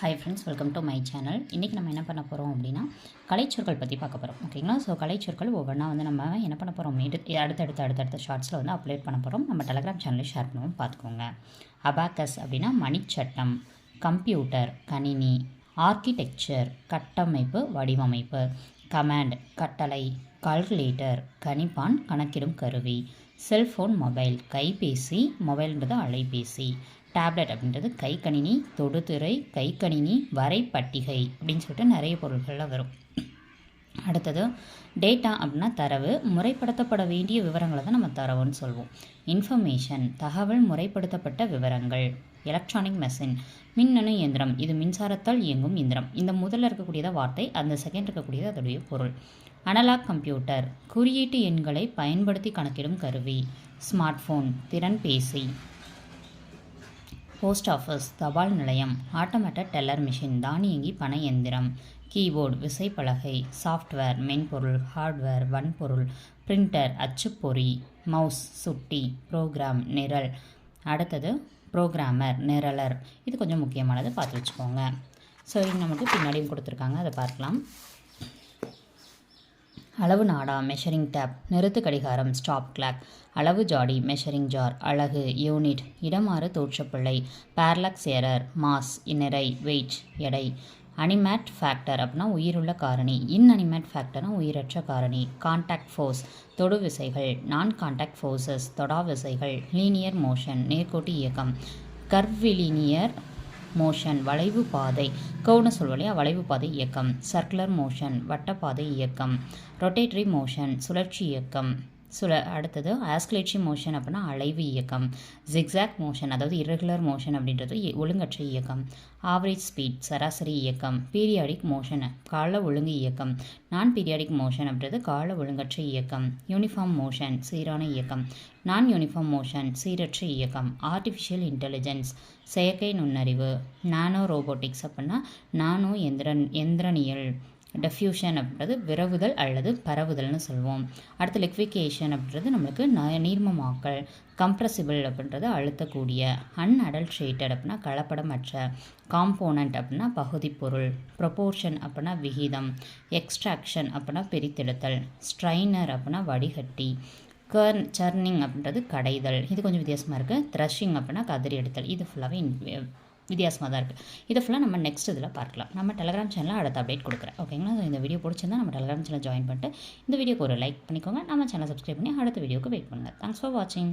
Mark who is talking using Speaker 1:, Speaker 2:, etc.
Speaker 1: Hi friends, welcome to my channel. இன்றைக்கி நம்ம என்ன பண்ண போகிறோம் அப்படின்னா கலைச்சொற்கள் பற்றி பார்க்க போகிறோம். ஓகேங்களா? ஸோ கலைச்சொற்கள் ஒவ்வொன்றா நம்ம என்ன பண்ண போகிறோம், அடுத்தடுத்த ஷார்ட்ஸில் அப்லோட் பண்ண போகிறோம். நம்ம டெலகிராம் சேனலில் ஷேர் பண்ணுவோம், பார்த்துக்கோங்க. அபாக்கஸ் அப்படின்னா மணிச்சட்டம், கம்ப்யூட்டர் கணினி, ஆர்கிடெக்சர் கட்டமைப்பு வடிவமைப்பு, கமாண்ட் கட்டளை, கால்குலேட்டர் கணிப்பான் கணக்கிடும் கருவி, செல்ஃபோன் மொபைல் கைபேசி, மொபைல்ன்றது அலைபேசி, டேப்லெட் அப்படின்றது கைக்கணினி, தொடுதிரை கைக்கணினி, வரைப்பட்டிகை அப்படின்னு சொல்லிட்டு நிறைய பொருட்கள்லாம் வரும். அடுத்தது டேட்டா அப்படின்னா தரவு, முறைப்படுத்தப்பட வேண்டிய விவரங்களை தான் நம்ம தரவுன்னு சொல்வோம். இன்ஃபர்மேஷன் தகவல், முறைப்படுத்தப்பட்ட விவரங்கள். எலக்ட்ரானிக் மெஷின் மின்னணு இயந்திரம், இது மின்சாரத்தால் இயங்கும் இயந்திரம். இந்த முதல்ல இருக்கக்கூடியத வார்த்தை, அந்த செகண்ட் இருக்கக்கூடியது அதோடைய பொருள். அனலாக் கம்ப்யூட்டர் குறியீட்டு எண்களை பயன்படுத்தி கணக்கிடும் கருவி. ஸ்மார்ட் ஃபோன் திறன்பேசி. போஸ்ட் ஆஃபீஸ் தபால் நிலையம். ஆட்டோமேட்டட் டெல்லர் மிஷின் தானியங்கி பண எந்திரம். கீபோர்டு விசைப்பலகை. சாஃப்ட்வேர் மென்பொருள், ஹார்ட்வேர் வன்பொருள். பிரிண்டர் அச்சுப்பொறி. மவுஸ் சுட்டி. ப்ரோக்ராம் நிரல். அடுத்தது ப்ரோக்ராமர் நிரலர். இது கொஞ்சம் முக்கியமானது, பார்த்து வச்சுக்கோங்க. ஸோ இது நமக்கு பின்னாடியும் கொடுத்துருக்காங்க, அதை பார்க்கலாம். அளவு நாடா மெஷரிங் டேப், நிறுத்து கடிகாரம் ஸ்டாப் கிளாக், அளவு ஜாடி மெஷரிங் ஜார், அலகு யூனிட், இடமாறு தோற்றப்பிள்ளை, பேரலாக்ஸ் எரர் மாஸ், நிறை வெயிட் எடை, அனிமேட் ஃபேக்டர் அப்படின்னா உயிருள்ள காரணி, இன்அனிமேட் ஃபேக்டர்னா உயிரற்ற காரணி, கான்டாக்ட் ஃபோர்ஸ் தொடு விசைகள், நான் கான்டாக்ட் ஃபோர்ஸஸ் தொடா விசைகள், லீனியர் மோஷன் நேர்கோட்டு இயக்கம், கர்விலீனியர் மோஷன் வளைவு பாதை, கவுன சொல்வழியா வளைவு பாதை இயக்கம், சர்க்குலர் மோஷன் வட்டப்பாதை இயக்கம், ரொட்டேட்டரி மோஷன் சுழற்சி இயக்கம், அடுத்தது ஆஸ்குலேட்டரி மோஷன் அப்படின்னா அலைவு இயக்கம், ஜிக்ஸாக் மோஷன் அதாவது இரெகுலர் மோஷன் அப்படின்றது ஒழுங்கற்ற இயக்கம், ஆவரேஜ் ஸ்பீட் சராசரி இயக்கம், பீரியாடிக் மோஷன் கால ஒழுங்கு இயக்கம், நான் பீரியாடிக் மோஷன் அப்படின்றது கால ஒழுங்கற்ற இயக்கம், யூனிஃபார்ம் மோஷன் சீரான இயக்கம், நான் யூனிஃபார்ம் மோஷன் சீரற்ற இயக்கம், ஆர்டிஃபிஷியல் இன்டெலிஜென்ஸ் செயற்கை நுண்ணறிவு, நானோ ரோபோட்டிக்ஸ் அப்படின்னா நானோ எந்திரனியல், டெஃப்யூஷன் அப்படின்றது விரவுதல் அல்லது பரவுதல்னு சொல்லுவோம். அடுத்து லிக்விகேஷன் அப்படின்றது நம்மளுக்கு நீர்மமாக்கல், கம்ப்ரசிபிள் அப்படின்றது அழுத்தக்கூடிய, அன்அடல்ட்ரேட்டட் அப்படின்னா கலப்படமற்ற, காம்போனண்ட் அப்படின்னா பகுதி பொருள், ப்ரொபோர்ஷன் அப்படின்னா விகிதம், எக்ஸ்ட்ராக்ஷன் அப்படின்னா பிரித்தெடுத்தல், ஸ்ட்ரைனர் அப்படின்னா வடிகட்டி, சர்னிங் அப்படின்றது கடைதல். இது கொஞ்சம் வித்தியாசமாக இருக்குது. த்ரஷிங் அப்படின்னா கதிரி எடுத்தல். இது ஃபுல்லாகவே வித்தியாசமாக தான் இருக்குது. இதை ஃபுல்லாக நம்ம நெக்ஸ்ட் இதில் பார்க்கலாம். நம்ம டெலகிராம் சேனலில் அடுத்த அப்டேட் கொடுக்குறேன். ஓகேங்களா? இந்த வீடியோ பிடிச்சிருந்தா நம்ம டெலகிராம் சேனல் ஜாயின் பண்ணிட்டு இந்த வீடியோக்கு ஒரு லைக் பண்ணிக்கோங்க. நம்ம சேனல் சப்ஸ்கிரைப் பண்ணி அடுத்த வீடியோக்கு வெயிட் பண்ணுங்கள். தேங்க்ஸ் ஃபார் வாட்சிங்.